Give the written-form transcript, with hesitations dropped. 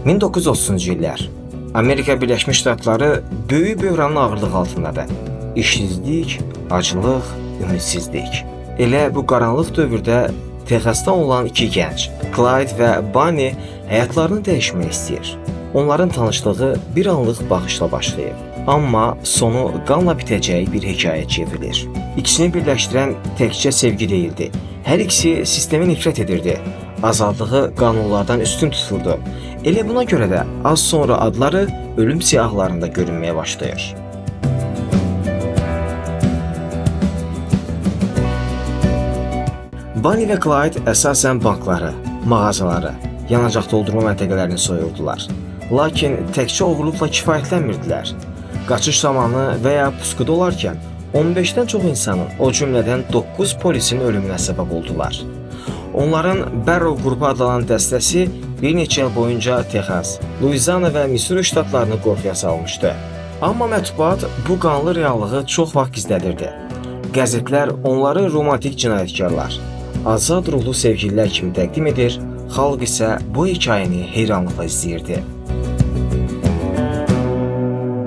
1930-cu illər Amerika Birləşmiş Ştatları böyük böhranın ağırlığı altındadır. İşsizlik, acılıq, ümidsizlik. Elə bu qaranlıq dövrdə Texasdan olan iki gənc, Clyde və Bonnie həyatlarını dəyişmək istəyir. Onların tanışlığı bir anlıq baxışla başlayır. Amma sonu qanla bitəcəyi bir hekayə çevrilir. İkisini birləşdirən təkcə sevgi deyildi. Hər ikisi sistemə nifrət edirdi. Azadlığı qanunlardan üstün tuturdu. Elə buna görə də az sonra adları ölüm siyahılarında görünməyə başlayır. Bonnie və Clyde əsasən bankları, mağazaları, yanacaq doldurma məntəqələrini soyurdular. Lakin təkcə oğurluqla kifayətlənmirdilər. Qaçış zamanı və ya puskuda olarkən 15-dən çox insanın, o cümlədən 9 polisin ölümünə səbəb oldular. Onların Barrow qrupu adlanan dəstəsi bir neçə il boyunca Texas, Louisiana və Missouri ştatlarını qorxuya salmışdı. Amma mətbuat bu qanlı reallığı çox vaxt gizlədirdi. Qəzetlər onları romantik cinayətkarlar, azad ruhlu sevgililər kimi təqdim edir, xalq isə bu hekayəni heyranlıqla izləyirdi.